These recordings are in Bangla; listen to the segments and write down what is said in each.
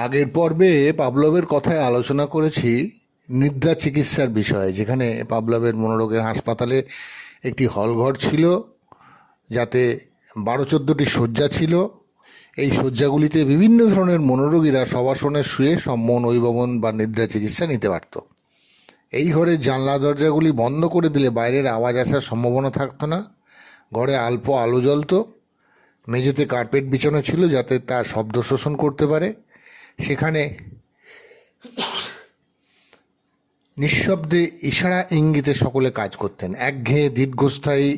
আগের পর্বে পাভলভের কথায় আলোচনা করেছি নিদ্রা চিকিৎসার বিষয়ে, যেখানে পাভলভের মনোরোগের হাসপাতালে একটি হলঘর ছিল, যাতে 12-14টি শয্যা ছিল। এই শয্যাগুলিতে বিভিন্ন ধরনের মনোরোগীরা সবাসনে শুয়ে মন ঐববন বা নিদ্রা চিকিৎসা নিতে পারত। এই ঘরের জানলা দরজাগুলি বন্ধ করে দিলে বাইরের আওয়াজ আসার সম্ভাবনা থাকতো না। ঘরে অল্প আলো জ্বলত। মেঝেতে কার্পেট বিছানো ছিল যাতে তার শব্দ শোষণ করতে পারে। সেখানে নিঃশব্দে ইশারা ইঙ্গিতে সকলে কাজ করতেন। একঘেয়ে দীর্ঘস্থায়ী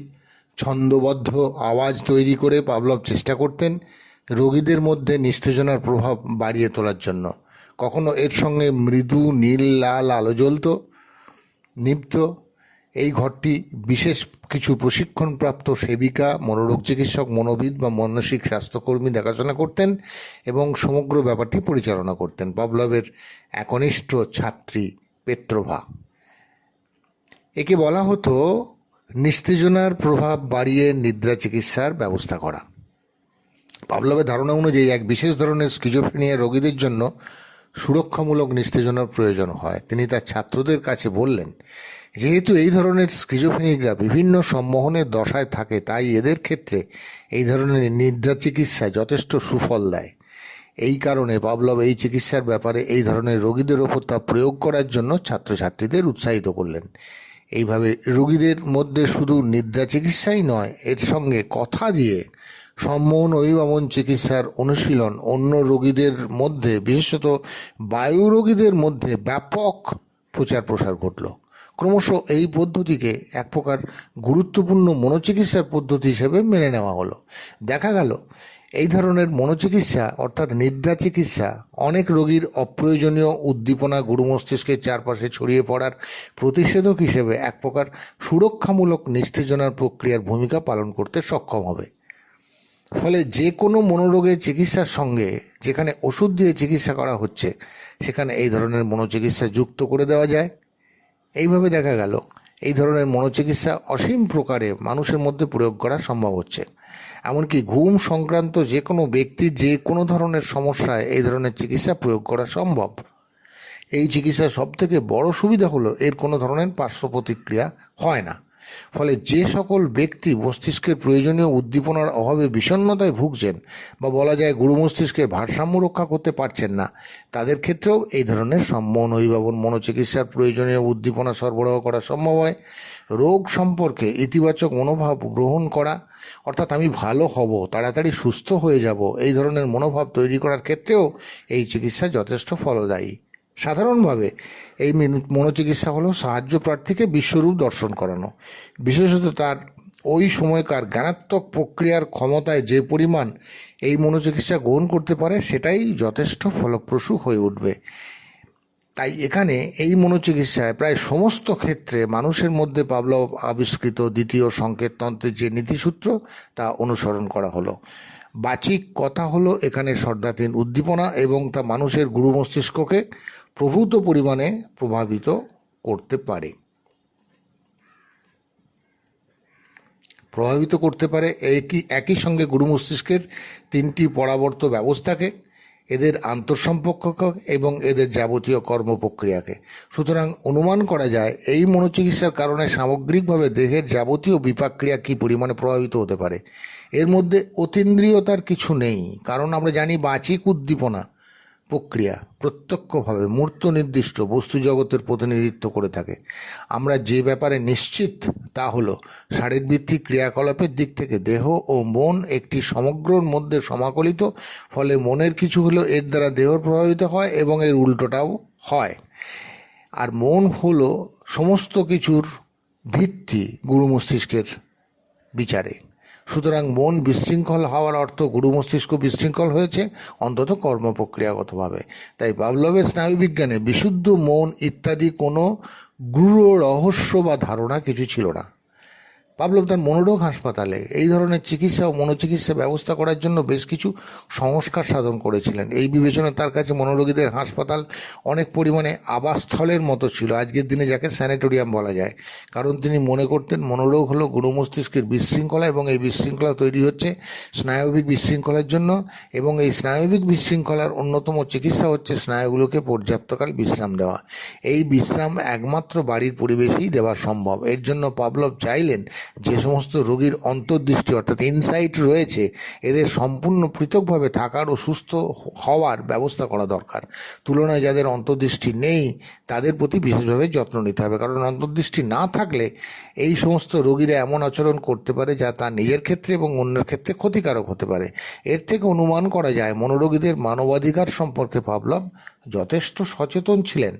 ছন্দবদ্ধ আওয়াজ তৈরি করে পাভলভ চেষ্টা করতেন রোগীদের মধ্যে নিস্তেজনার প্রভাব বাড়িয়ে তোলার জন্য। কখনো এর সঙ্গে মৃদু নীল লাল আলো জ্বলত, নিভত। এই ঘরটি বিশেষ কিছু প্রশিক্ষণপ্রাপ্ত সেবিকা, মনোরোগ চিকিৎসক, মনোবিদ বা মানসিক স্বাস্থ্যকর্মী দেখাশোনা করতেন এবং সমগ্র ব্যাপারটি পরিচালনা করতেন। পাভলভের একনিষ্ঠ ছাত্রী পেট্রোভা। একে বলা হতো নিস্তেজনার প্রভাব বাড়িয়ে নিদ্রা চিকিৎসার ব্যবস্থা করা। পাভলভের ধারণা অনুযায়ী এক বিশেষ ধরনের স্কিজোফ্রেনিয়া রোগীদের জন্য সুরক্ষামূলক নিস্তেজনার প্রয়োজন হয়। তিনি তার ছাত্রদের কাছে বললেন, যেহেতু এই ধরনের স্কিজোফ্রেনিকরা বিভিন্ন সম্মোহনের দশায় থাকে, তাই এদের ক্ষেত্রে এই ধরনের নিদ্রা চিকিৎসা যথেষ্ট সুফল দেয়। এই কারণে পাভলভ এই চিকিৎসার ব্যাপারে এই ধরনের রোগীদের ওপর তা প্রয়োগ করার জন্য ছাত্রছাত্রীদের উৎসাহিত করলেন। এইভাবে রোগীদের মধ্যে শুধু নিদ্রা চিকিৎসাই নয়, এর সঙ্গে কথা দিয়ে সম্মোহন অভিভাবন চিকিৎসার অনুশীলন অন্য রোগীদের মধ্যে, বিশেষত বায়ু রোগীদের মধ্যে ব্যাপক প্রচার প্রসার ঘটল। ক্রমশ এই পদ্ধতিকে এক প্রকার গুরুত্বপূর্ণ মনোচিকিৎসার পদ্ধতি হিসেবে মেনে নেওয়া হলো। দেখা গেল এই ধরনের মনোচিকিৎসা অর্থাৎ নিদ্রা চিকিৎসা অনেক রোগীর অপ্রয়োজনীয় উদ্দীপনা গুরু মস্তিষ্কের চারপাশে ছড়িয়ে পড়ার প্রতিষেধক হিসেবে এক প্রকার সুরক্ষামূলক নিস্তেজনার প্রক্রিয়ার ভূমিকা পালন করতে সক্ষম হবে। ফলে যে কোনো মনোরোগের চিকিৎসার সঙ্গে যেখানে ওষুধ দিয়ে চিকিৎসা করা হচ্ছে, সেখানে এই ধরনের মনোচিকিৎসা যুক্ত করে দেওয়া যায়। এইভাবে দেখা গেল এই ধরনের মনোচিকিৎসা অসীম প্রকারে মানুষের মধ্যে প্রয়োগ করা সম্ভব হচ্ছে। এমনকি ঘুম সংক্রান্ত যে কোনো ব্যক্তির যে কোনো ধরনের সমস্যায় এই ধরনের চিকিৎসা প্রয়োগ করা সম্ভব। এই চিকিৎসার সবথেকে বড় সুবিধা হলো এর কোনো ধরনের পার্শ্ব প্রতিক্রিয়া হয় না। ফলে যে সকল ব্যক্তি মস্তিষ্কের প্রয়োজনীয় উদ্দীপনার অভাবে বিষণ্ণতায় ভুগছেন বা বলা যায় গুরু মস্তিষ্কের ভারসাম্য রক্ষা করতে পারছেন না, তাদের ক্ষেত্রেও এই ধরনের সম্মোহন অভিভাবন মনোচিকিৎসার প্রয়োজনীয় উদ্দীপনা সরবরাহ করা সম্ভব হয়। রোগ সম্পর্কে ইতিবাচক মনোভাব গ্রহণ করা, অর্থাৎ আমি ভালো হব, তাড়াতাড়ি সুস্থ হয়ে যাব, এই ধরনের মনোভাব তৈরি করার ক্ষেত্রেও এই চিকিৎসা যথেষ্ট ফলদায়ী। সাধারণভাবে এই মনোচিকিৎসা হলো সাহায্য প্রার্থীকে বিশ্বরূপ দর্শন করানো। বিশেষত তার ওই সময়কার জ্ঞানাত্মক প্রক্রিয়ার ক্ষমতায় যে পরিমাণ এই মনোচিকিৎসা গ্রহণ করতে পারে, সেটাই যথেষ্ট ফলপ্রসূ হয়ে উঠবে। তাই এখানে এই মনোচিকিৎসায় প্রায় সমস্ত ক্ষেত্রে মানুষের মধ্যে পাভলভ আবিষ্কৃত দ্বিতীয় সংকেততন্ত্রের যে নীতিসূত্র তা অনুসরণ করা হলো। বাচিক কথা হলো এখানে শর্ধাধীন উদ্দীপনা এবং তা মানুষের গুরু মস্তিষ্ককে প্রভূত পরিমাণে প্রভাবিত করতে পারে। একই সঙ্গে গুরু মস্তিষ্কের তিনটি পরাবর্ত ব্যবস্থাকে, এদের আন্তঃসম্পর্ককে এবং এদের যাবতীয় কর্মপ্রক্রিয়াকে। সুতরাং অনুমান করা যায় এই মনোচিকিৎসার কারণে সামগ্রিকভাবে দেহের যাবতীয় বিপাকক্রিয়া কী পরিমাণে প্রভাবিত হতে পারে। এর মধ্যে অতীন্দ্রিয়তার কিছু নেই, কারণ আমরা জানি বাচিক উদ্দীপনা প্রক্রিয়া প্রত্যক্ষভাবে মূর্ত নির্দিষ্ট বস্তু জগতের প্রতিনিধিত্ব করে থাকে। আমরা যে ব্যাপারে নিশ্চিত তা হলো শারীরবৃত্তিক ক্রিয়াকলাপের দিক থেকে দেহ ও মন একটি সমগ্রর মধ্যে সমাকলিত। ফলে মনের কিছু হলো এর দ্বারা দেহ প্রভাবিত হয় এবং এর উল্টোটাও হয়। আর মন হলো সমস্ত কিছুর ভিত্তি গুরু মস্তিষ্কের বিচারে। সুতরাং মন বিশৃঙ্খল হওয়ার অর্থ গুরু মস্তিষ্ক বিশৃঙ্খল হয়েছে, অন্তত কর্মপ্রক্রিয়াগতভাবে। তাই পাভলভের স্নায়ুবিজ্ঞানে বিশুদ্ধ মন ইত্যাদি কোনো গূঢ় রহস্য বা ধারণা কিছু ছিল না। পাভলভ তার মনোরোগ হাসপাতালে এই ধরনের চিকিৎসা ও মনোচিকিৎসা ব্যবস্থা করার জন্য বেশ কিছু সংস্কার সাধন করেছিলেন। এই বিবেচনায় তার কাছে মনোরোগীদের হাসপাতাল অনেক পরিমাণে আবাসস্থলের মতো ছিল, আজকের দিনে যাকে স্যানিটোরিয়াম বলা যায়। কারণ তিনি মনে করতেন মনোরোগ হলো গুরু মস্তিষ্কের বিশৃঙ্খলা, এবং এই বিশৃঙ্খলা তৈরি হচ্ছে স্নায়বিক বিশৃঙ্খলার জন্য, এবং এই স্নায়বিক বিশৃঙ্খলার অন্যতম চিকিৎসা হচ্ছে স্নায়ুগুলোকে পর্যাপ্তকাল বিশ্রাম দেওয়া। এই বিশ্রাম একমাত্র বাড়ির পরিবেশেই দেওয়া সম্ভব। এর জন্য পাভলভ চাইলেন যে সমস্ত রোগীর অন্তর্দৃষ্টি অর্থাৎ ইনসাইট রয়েছে, এদের সম্পূর্ণ পৃথকভাবে থাকার ও সুস্থ হওয়ার ব্যবস্থা করা দরকার। তুলনায় যাদের অন্তর্দৃষ্টি নেই তাদের প্রতি বিশেষভাবে যত্ন নিতে হবে, কারণ অন্তর্দৃষ্টি না থাকলে এই সমস্ত রোগীরা এমন আচরণ করতে পারে যা তার নিজের ক্ষেত্রে এবং অন্যের ক্ষেত্রে ক্ষতিকারক হতে পারে। এর থেকে অনুমান করা যায় মনোরোগীদের মানবাধিকার সম্পর্কে পাভলভ যথেষ্ট সচেতন ছিলেন।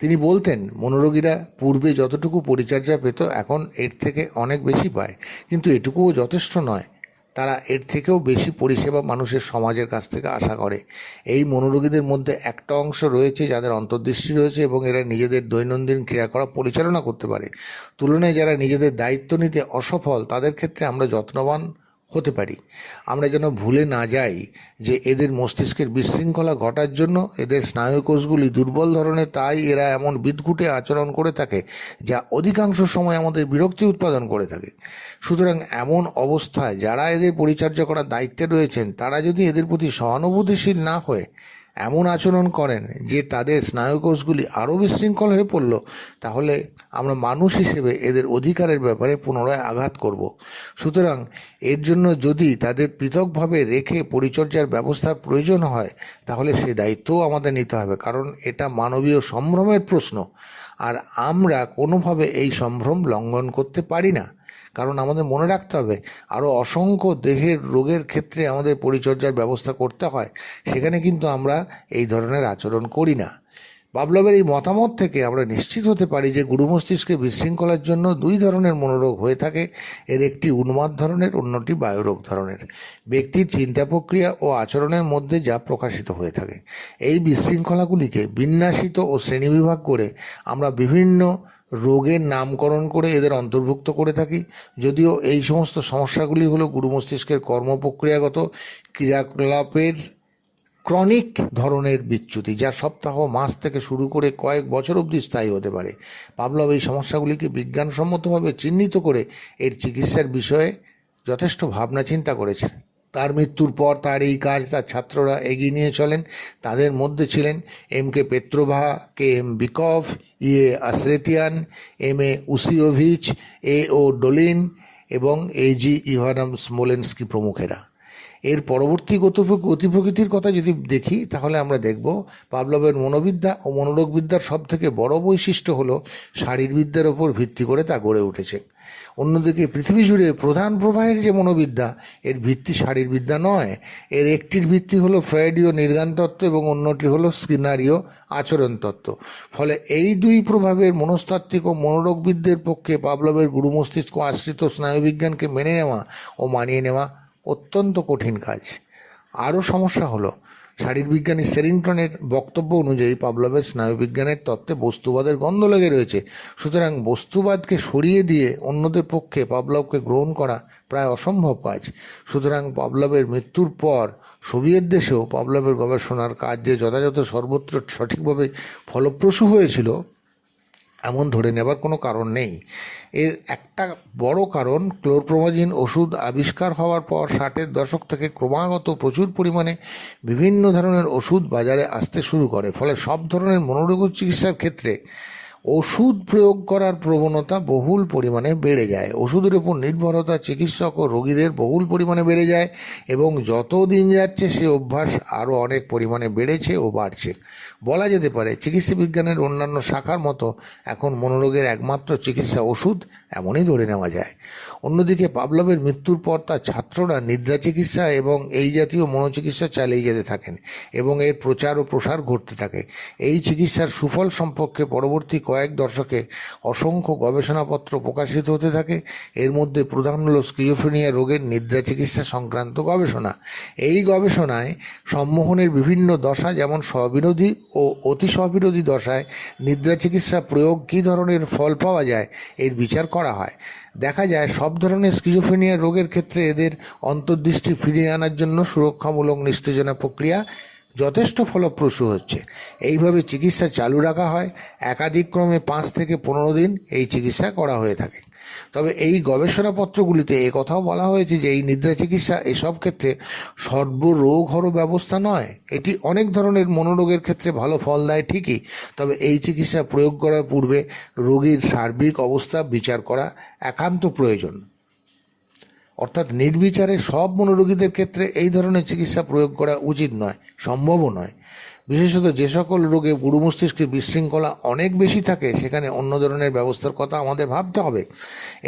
তিনি বলতেন মনোরোগীরা পূর্বে যতটুকু পরিচর্যা পেত এখন এর থেকে অনেক বেশি পায়, কিন্তু এটুকুও যথেষ্ট নয়, তারা এর থেকেও বেশি পরিষেবা মানুষের সমাজের কাছ থেকে আশা করে। এই মনোরোগীদের মধ্যে একটা অংশ রয়েছে যাদের অন্তর্দৃষ্টি রয়েছে এবং এরা নিজেদের দৈনন্দিন ক্রিয়াকলাপ পরিচালনা করতে পারে। তুলনায় যারা নিজেদের দায়িত্ব নিতে অসফল তাদের ক্ষেত্রে আমরা যত্নবান হতে পারি। আমরা যেন ভুলে না যাই যে এদের মস্তিষ্কের বিশৃঙ্খলা ঘটার জন্য এদের স্নায়ুকোষগুলি দুর্বল ধরনের, তাই এরা এমন বিদঘুটে আচরণ করে থাকে যা অধিকাংশ সময় আমাদের বিরক্তি উৎপাদন করে থাকে। সুতরাং এমন অবস্থায় যারা এদের পরিচর্যা করার দায়িত্বে রয়েছেন তারা যদি এদের প্রতি সহানুভূতিশীল না হয়ে এমন আচরণ করেন যে তাদের স্নায়ুকোষগুলি আরও বিশৃঙ্খল হয়ে পড়ল, তাহলে আমরা মানুষ হিসেবে এদের অধিকারের ব্যাপারে পুনরায় আঘাত করব। সুতরাং এর জন্য যদি তাদের পৃথকভাবে রেখে পরিচর্যার ব্যবস্থার প্রয়োজন হয় তাহলে সে দায়িত্বও আমাদের নিতে হবে, কারণ এটা মানবীয় সম্ভ্রমের প্রশ্ন, আর আমরা কোনোভাবে এই সম্ভ্রম লঙ্ঘন করতে পারি না। কারণ আমাদের মনে রাখতে হবে আরও অসংখ্য দেহের রোগের ক্ষেত্রে আমাদের পরিচর্যার ব্যবস্থা করতে হয়, সেখানে কিন্তু আমরা এই ধরনের আচরণ করি না। পাভলভের এই মতামত থেকে আমরা নিশ্চিত হতে পারি যে গুরু মস্তিষ্কে বিশৃঙ্খলার জন্য দুই ধরনের মনোরোগ হয়ে থাকে। এর একটি উন্মাদ ধরনের, অন্যটি বায়ুরোগ ধরনের। ব্যক্তির চিন্তা প্রক্রিয়া ও আচরণের মধ্যে যা প্রকাশিত হয়ে থাকে। এই বিশৃঙ্খলাগুলিকে বিন্যাসিত ও শ্রেণীবিভাগ করে আমরা বিভিন্ন রোগের নামকরণ করে এদের অন্তর্ভুক্ত করে থাকি। যদিও এই সমস্ত সমস্যাগুলি হলো গুরু মস্তিষ্কের কর্মপ্রক্রিয়াগত ক্রিয়াকলাপের ক্রনিক ধরনের বিচ্যুতি, যা সপ্তাহ, মাস থেকে শুরু করে কয়েক বছর অবধি স্থায়ী হতে পারে। পাভলভ এই সমস্যাগুলিকে বিজ্ঞানসম্মতভাবে চিহ্নিত করে এর চিকিৎসার বিষয়ে যথেষ্ট ভাবনা চিন্তা করেছেন। তার মৃত্যুর পর তার এই কাজ তার ছাত্ররা এগিয়ে নিয়ে চলেন। তাদের মধ্যে ছিলেন এম.কে. পেত্রোভা, কে.এম. বিকভ, ই.এ. আশরেতিয়ান, এম.এ. উসিওভিচ, এ.ও. ডোলিন এবং এ.জি. ইভানম স্মোলেন্সকি প্রমুখেরা। এর পরবর্তী গতি প্রকৃতির কথা যদি দেখি তাহলে আমরা দেখব পাভলভের মনোবিদ্যা ও মনোরোগবিদ্যার সবথেকে বড় বৈশিষ্ট্য হলো শারীরবিদ্যার ওপর ভিত্তি করে তা গড়ে উঠেছে। অন্যদিকে পৃথিবী জুড়ে প্রধান প্রবাহের যে মনোবিদ্যা, এর ভিত্তি শারীরবিদ্যা নয়। এর একটির ভিত্তি হলো ফ্রয়েডীয় নির্গানতত্ত্ব এবং অন্যটি হলো স্কিনারীয় আচরণতত্ত্ব। ফলে এই দুই প্রভাবের মনস্তাত্ত্বিক ও মনোরোগবিদদের পক্ষে পাভলভের গুরু মস্তিষ্ক আশ্রিত স্নায়ুবিজ্ঞানকে মেনে নেওয়া ও মানিয়ে নেওয়া অত্যন্ত কঠিন কাজ। আরও সমস্যা হলো শারীরবিজ্ঞানী সেরিংটনের বক্তব্য অনুযায়ী পাভলভের স্নায়ুবিজ্ঞানের তত্ত্বে বস্তুবাদের গন্ধ লেগে রয়েছে। সুতরাং বস্তুবাদকে সরিয়ে দিয়ে অন্যদের পক্ষে পাভলভকে গ্রহণ করা প্রায় অসম্ভব কাজ। সুতরাং পাভলভের মৃত্যুর পর সোভিয়েত দেশেও পাভলভের গবেষণার কাজ যে যথাযথ সর্বত্র সঠিকভাবে ফলপ্রসূ হয়েছিল এমন ধরে নেবার কোনো কারণ নেই। এর একটা বড় কারণ ক্লোরপ্রোমাজিন ওষুধ আবিষ্কার হওয়ার পর 60-এর দশক থেকে ক্রমাগত প্রচুর পরিমাণে বিভিন্ন ধরনের ওষুধ বাজারে আসতে শুরু করে। ফলে সব ধরনের মনোরোগ চিকিৎসার ক্ষেত্রে ওষুধ প্রয়োগ করার প্রবণতা বহুল পরিমাণে বেড়ে যায়। ওষুধের উপর নির্ভরতা চিকিৎসক ও রোগীদের বহুল পরিমাণে বেড়ে যায় এবং যত দিন যাচ্ছে সে অভ্যাস আরও অনেক পরিমাণে বেড়েছে ও বাড়ছে। বলা যেতে পারে চিকিৎসা বিজ্ঞানের অন্যান্য শাখার মতো এখন মনোরোগের একমাত্র চিকিৎসা ওষুধ, এমনই ধরে নেওয়া যায়। অন্যদিকে পাভলভের মৃত্যুর পর তার ছাত্ররা নিদ্রা চিকিৎসা এবং এই জাতীয় মনোচিকিৎসা চালিয়ে যেতে থাকেন এবং এর প্রচার ও প্রসার ঘটতে থাকে। এই চিকিৎসার সুফল সম্পর্কে পরবর্তী কয়েক দশকে অসংখ্য গবেষণাপত্র প্রকাশিত হতে থাকে। এর মধ্যে প্রধান হল স্কিজোফ্রেনিয়া রোগের নিদ্রা চিকিৎসা সংক্রান্ত গবেষণা। এই গবেষণায় সম্মোহনের বিভিন্ন দশা, যেমন স্ববিরোধী ও অতি স্ববিরোধী দশায় নিদ্রা চিকিৎসা প্রয়োগ কী ধরনের ফল পাওয়া যায় এর বিচার করা হয়। দেখা যায় সব ধরনের স্কিজোফ্রেনিয়া রোগের ক্ষেত্রে এদের অন্তর্দৃষ্টি ফিরিয়ে আনার জন্য সুরক্ষামূলক নিস্তেজনা প্রক্রিয়া যথেষ্ট ফলপ্রসূ হচ্ছে। এইভাবে চিকিৎসা চালু রাখা হয়। একাধিক্রমে 5 থেকে 15 দিন এই চিকিৎসা করা হয়ে থাকে। তবে এই গবেষণাপত্রগুলিতে কথাও বলা হয়েছে যে এই নিদ্রা চিকিৎসা এসব ক্ষেত্রে সর্বরোগহর ব্যবস্থা নয়। এটি অনেক ধরনের মনোরোগের ক্ষেত্রে ভালো ফল দেয় ঠিকই, তবে এই চিকিৎসা প্রয়োগ করার পূর্বে রোগীর সার্বিক অবস্থা বিচার করা একান্ত প্রয়োজন। অর্থাৎ নির্বিচারে সব মনোরোগীদের ক্ষেত্রে এই ধরনের চিকিৎসা প্রয়োগ করা উচিত নয়, সম্ভবও নয়। বিশেষত যে সকল রোগে পুরু মস্তিষ্কের বিশৃঙ্খলা অনেক বেশি থাকে সেখানে অন্য ধরনের ব্যবস্থার কথা আমাদের ভাবতে হবে।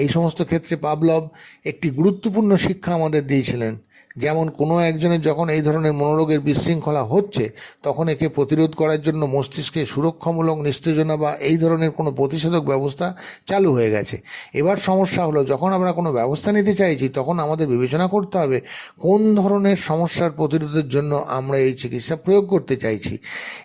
এই সমস্ত ক্ষেত্রে পাভলভ একটি গুরুত্বপূর্ণ শিক্ষা আমাদের দিয়েছিলেন। যেমন কোনো একজনের যখন এই ধরনের মনোরোগের বিশৃঙ্খলা হচ্ছে তখন একে প্রতিরোধ করার জন্য মস্তিষ্কে সুরক্ষামূলক নিস্তেজনা বা এই ধরনের কোনো প্রতিষেধক ব্যবস্থা চালু হয়ে গেছে। এবার সমস্যা হলো, যখন আমরা কোনো ব্যবস্থা নিতে চাইছি তখন আমাদের বিবেচনা করতে হবে কোন ধরনের সমস্যার প্রতিরোধের জন্য আমরা এই চিকিৎসা প্রয়োগ করতে চাইছি।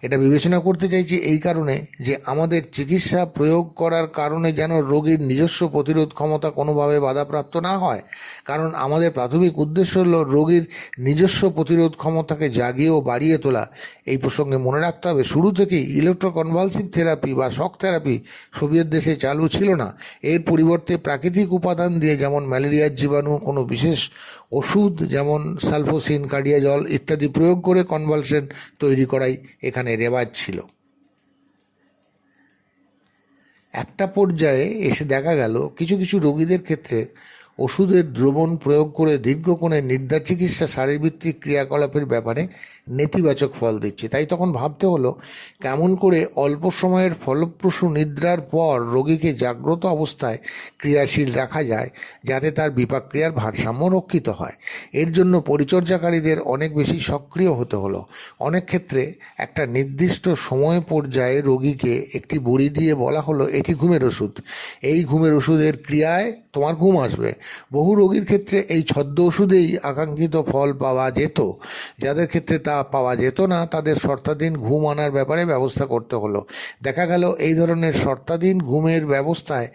এটা বিবেচনা করতে চাইছি এই কারণে যে আমাদের চিকিৎসা প্রয়োগ করার কারণে যেন রোগীর নিজস্ব প্রতিরোধ ক্ষমতা কোনোভাবে বাধাপ্রাপ্ত না হয়। কারণ আমাদের প্রাথমিক উদ্দেশ্য হলো রোগীর নিজস্ব প্রতিরোধ ক্ষমতাকে জাগিয়ে ও বাড়িয়ে তোলা। এই প্রসঙ্গে মনে রাখতে হবে, শুরু থেকেই ইলেকট্রোকনভালসিভ থেরাপি বা শক থেরাপি সোভিয়েত দেশে চালু ছিল না। এর পরিবর্তে প্রাকৃতিক উপাদান দিয়ে, যেমন ম্যালেরিয়ার জীবাণু, কোনো বিশেষ ওষুধ যেমন সালফোসিন, কার্ডিয়াজল ইত্যাদি প্রয়োগ করে কনভালসেন্ট তৈরি করাই এখানে রেওয়াজ ছিল। একটা পর্যায়ে এসে দেখা গেল কিছু কিছু রোগীদের ক্ষেত্রে ওষুধের দ্রবণ প্রয়োগ করে দীর্ঘক্ষণের নিদ্রা চিকিৎসা শারীরবৃত্তিক ক্রিয়াকলাপের ব্যাপারে নেতিবাচক ফল দিচ্ছে। তাই তখন ভাবতে হলো কেমন করে অল্প সময়ের ফলপ্রসূ নিদ্রার পর রোগীকে জাগ্রত অবস্থায় ক্রিয়াশীল রাখা যায় যাতে তার বিপাকক্রিয়ার ভারসাম্য রক্ষিত হয়। এর জন্য পরিচর্যাকারীদের অনেক বেশি সক্রিয় হতে হলো। অনেক ক্ষেত্রে একটা নির্দিষ্ট সময় পর্যায়ে রোগীকে একটি বড়ি দিয়ে বলা হলো এটি ঘুমের ওষুধ, এই ঘুমের ওষুধের ক্রিয়ায় তোমার ঘুম আসবে। বহু রোগীর ক্ষেত্রে এই ছদ্ম ওষুধেই আকাঙ্ক্ষিত ফল পাওয়া যেত। যাদের ক্ষেত্রে তা পাওয়া যেত না তাদের শর্তাধীন ঘুম আনার ব্যাপারে ব্যবস্থা করতে হলো। দেখা গেল এই ধরনের শর্তাধীন ঘুমের ব্যবস্থায়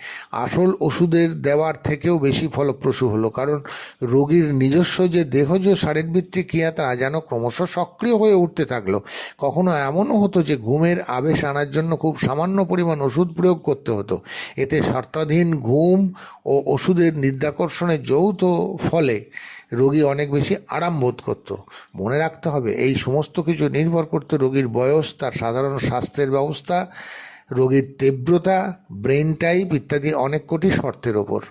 আসল ওষুধের দেওয়ার থেকেও বেশি ফলপ্রসূ হলো, কারণ রোগীর নিজস্ব যে দেহজ শারীরবৃত্তিক ক্রিয়া তা যেন ক্রমশ সক্রিয় হয়ে উঠতে থাকলো। কখনো এমনও হতো যে ঘুমের আবেশ আনার জন্য খুব সামান্য পরিমাণ ওষুধ প্রয়োগ করতে হতো। এতে শর্তাধীন ঘুম ও ওষুধের নিদ্রাকর্ষণের যৌথ ফলে রোগী অনেক বেশি আরাম বোধ করত। মনে রাখতে হবে এই সমস্ত কিছু নির্ভর করত রোগীর বয়স, তার সাধারণ স্বাস্থ্যের ব্যবস্থা, রোগীর তীব্রতা, ব্রেন টাইপ ইত্যাদি অনেক কোটি শর্তের ওপর।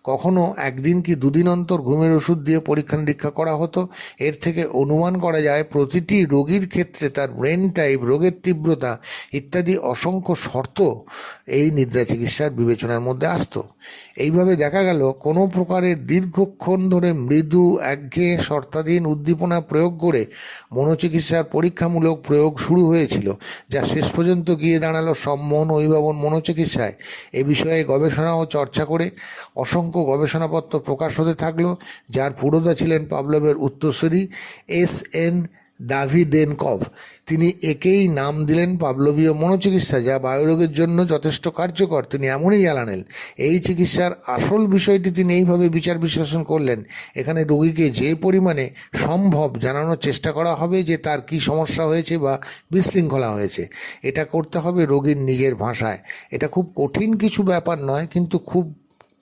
কখনো একদিন কি দুদিন অন্তর ঘুমের ওষুধ দিয়ে পরীক্ষা নিরীক্ষা করা হতো। এর থেকে অনুমান করা যায় প্রতিটি রোগীর ক্ষেত্রে তার ব্রেন টাইপ, রোগের তীব্রতা ইত্যাদি অসংখ্য শর্ত এই নিদ্রা চিকিৎসার বিবেচনার মধ্যে আসতো। এইভাবে দেখা গেল কোনো প্রকারের দীর্ঘক্ষণ ধরে মৃদু একঘেয়ে শর্তাধীন উদ্দীপনা প্রয়োগ করে মনোচিকিৎসার পরীক্ষামূলক প্রয়োগ শুরু হয়েছিল, যা শেষ পর্যন্ত গিয়ে দাঁড়ালো সম্মোহন অভিভাবন মনোচিকিৎসায়। এ বিষয়ে গবেষণা ও চর্চা করে অসংখ্য গবেষণাপত্র প্রকাশ হতে থাকলো, যার পুরোধা ছিলেন পাভলভের উত্তরসূরি এস.এন. দাভিদেনকভ। তিনি একেই নাম দিলেন পাভলভীয় মনোচিকিৎসা, যা বায়ুরোগের জন্য যথেষ্ট কার্যকর। তিনি এমনই জানালেন। এই চিকিৎসার আসল বিষয়টি তিনি এইভাবে বিচার বিশ্লেষণ করলেন, এখানে রোগীকে যে পরিমাণে সম্ভব জানানোর চেষ্টা করা হবে যে তার কি সমস্যা হয়েছে বা বিশৃঙ্খলা হয়েছে। এটা করতে হবে রোগীর নিজের ভাষায়। এটা খুব কঠিন কিছু ব্যাপার নয়, কিন্তু খুব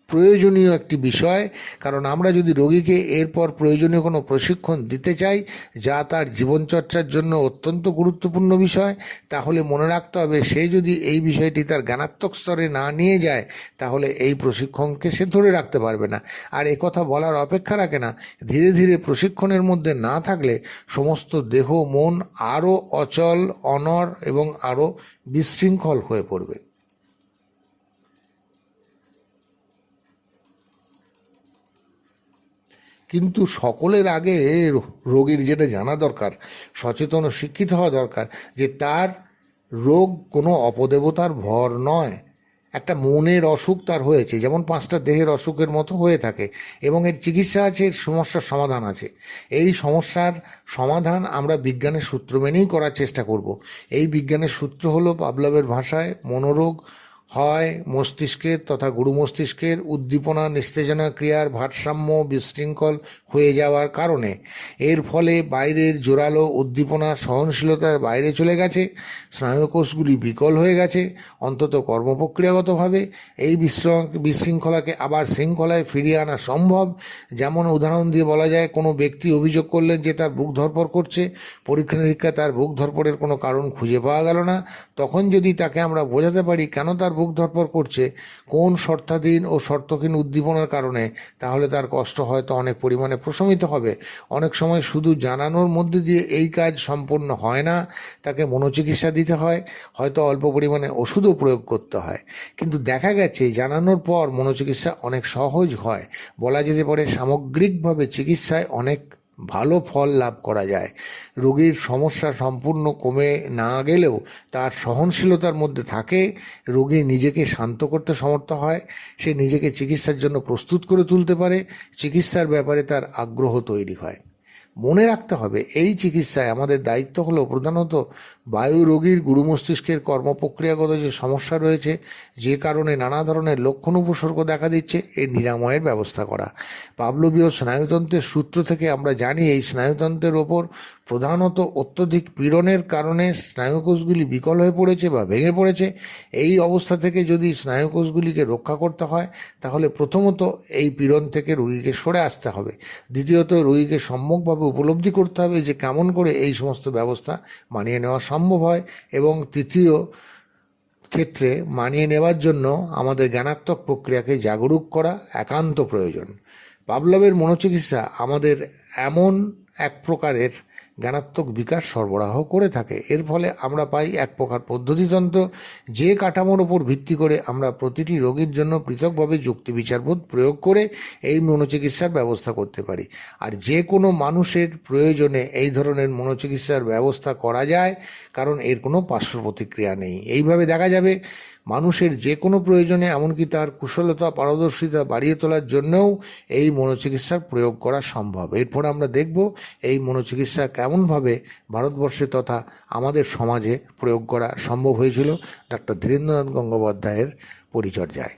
প্রয়োজনীয় একটি বিষয়। কারণ আমরা যদি রোগীকে এরপর প্রয়োজনীয় কোনো প্রশিক্ষণ দিতে চাই যা তার জীবনচর্চার জন্য অত্যন্ত গুরুত্বপূর্ণ বিষয়, তাহলে মনে রাখতে হবে সে যদি এই বিষয়টি তার জ্ঞানাত্মক স্তরে না নিয়ে যায় তাহলে এই প্রশিক্ষণকে সে ধরে রাখতে পারবে না। আর একথা বলার অপেক্ষা রাখে না, ধীরে ধীরে প্রশিক্ষণের মধ্যে না থাকলে সমস্ত দেহ মন আরও অচল, অনড় এবং আরও বিশৃঙ্খল হয়ে পড়বে। কিন্তু সকলের আগে রোগীর যেটা জানা দরকার, সচেতন ও শিক্ষিত হওয়া দরকার যে তার রোগ কোনো অপদেবতার ভর নয়। একটা মনের অসুখ তার হয়েছে, যেমন 5টা দেহের অসুখের মতো হয়ে থাকে, এবং এর চিকিৎসা আছে, এর সমস্যার সমাধান আছে। এই সমস্যার সমাধান আমরা বিজ্ঞানের সূত্র মেনেই করার চেষ্টা করব। এই বিজ্ঞানের সূত্র হলো পাভলভের ভাষায় মনোরোগ হয় মস্তিষ্কের তথা গুরু মস্তিষ্কের উদ্দীপনা নিস্তেজনা ক্রিয়ার ভারসাম্য বিশৃঙ্খল হয়ে যাওয়ার কারণে। এর ফলে বাইরের জোরালো উদ্দীপনা সহনশীলতার বাইরে চলে গেছে, স্নায়ুকোষগুলি বিকল হয়ে গেছে অন্তত কর্মপ্রক্রিয়াগতভাবে। এই বিশৃঙ্খলাকে আবার শৃঙ্খলায় ফিরিয়ে আনা সম্ভব। যেমন উদাহরণ দিয়ে বলা যায়, কোনো ব্যক্তি অভিযোগ করলেন যে তার বুক ধড়ফড় করছে, পরীক্ষা নিরীক্ষায় তার বুক ধড়ফড়ের কোনো কারণ খুঁজে পাওয়া গেল না। তখন যদি তাকে আমরা বোঝাতে পারি কেন তার বুক ধড়ফড় করছে, কোন শর্তাধীন ও শর্তহীন উদ্দীপনার কারণে, তাহলে তার কষ্ট হয়তো অনেক পরিমাণে প্রশমিত হবে। অনেক সময় শুধু জানানোর মধ্যে দিয়ে এই কাজ সম্পন্ন হয় না, তাকে মনোচিকিৎসা দিতে হয়, হয়তো অল্প পরিমাণে ওষুধও প্রয়োগ করতে হয়। কিন্তু দেখা গেছে জানানোর পর মনোচিকিৎসা অনেক সহজ হয়। বলা যেতে পারে সামগ্রিকভাবে চিকিৎসায় অনেক ভালো ফল লাভ করা যায়। রোগীর সমস্যা সম্পূর্ণ কমে না গেলেও তার সহনশীলতার মধ্যে থাকে, রোগী নিজেকে শান্ত করতে সমর্থ হয়, সে নিজেকে চিকিৎসার জন্য প্রস্তুত করে তুলতে পারে, চিকিৎসার ব্যাপারে তার আগ্রহ তৈরি হয়। মনে রাখতে হবে, এই চিকিৎসায় আমাদের দায়িত্ব হলো প্রধানত বায়ু রোগীর গুরু মস্তিষ্কের কর্মপ্রক্রিয়াগত যে সমস্যা রয়েছে, যে কারণে নানা ধরনের লক্ষণ উপসর্গ দেখা দিচ্ছে, এর নিরাময়ের ব্যবস্থা করা। পাভলভীয় স্নায়ুতন্ত্রের সূত্র থেকে আমরা জানি, এই স্নায়ুতন্ত্রের ওপর প্রধানত অত্যধিক পীড়নের কারণে স্নায়ুকোষগুলি বিকল হয়ে পড়েছে বা ভেঙে পড়েছে। এই অবস্থা থেকে যদি স্নায়ুকোষগুলিকে রক্ষা করতে হয়, তাহলে প্রথমত এই পীড়ন থেকে রোগীকে সরে আসতে হবে। দ্বিতীয়ত রোগীকে সম্যকভাবে উপলব্ধি করতে হবে যে কেমন করে এই সমস্ত ব্যবস্থা মানিয়ে নেওয়া সম্ভব হয়, এবং তৃতীয় ক্ষেত্রে মানিয়ে নেওয়ার জন্য আমাদের জ্ঞানাত্মক প্রক্রিয়াকে জাগরুক করা একান্ত প্রয়োজন। পাভলভের মনোচিকিৎসা আমাদের এমন এক প্রকারের জ্ঞানাত্মক বিকাশ সরবরাহ করে থাকে। এর ফলে আমরা পাই এক প্রকার পদ্ধতিতন্ত্র, যে কাঠামোর ওপর ভিত্তি করে আমরা প্রতিটি রোগীর জন্য পৃথকভাবে যুক্তি বিচারবোধ প্রয়োগ করে এই মনোচিকিৎসার ব্যবস্থা করতে পারি। আর যে কোনো মানুষের প্রয়োজনে এই ধরনের মনোচিকিৎসার ব্যবস্থা করা যায়, কারণ এর কোনো পার্শ্ব প্রতিক্রিয়া নেই। এইভাবে দেখা যাবে মানুষের যে কোনো প্রয়োজনে, এমনকি তার কুশলতা পারদর্শিতা বাড়িয়ে তোলার জন্যও এই মনোচিকিৎসার প্রয়োগ করা সম্ভব। এরপর আমরা দেখব এই মনোচিকিৎসা কেমনভাবে ভারতবর্ষে তথা আমাদের সমাজে প্রয়োগ করা সম্ভব হয়েছিল ডাক্তার ধীরেন্দ্রনাথ গঙ্গোপাধ্যায়ের পরিচর্যায়।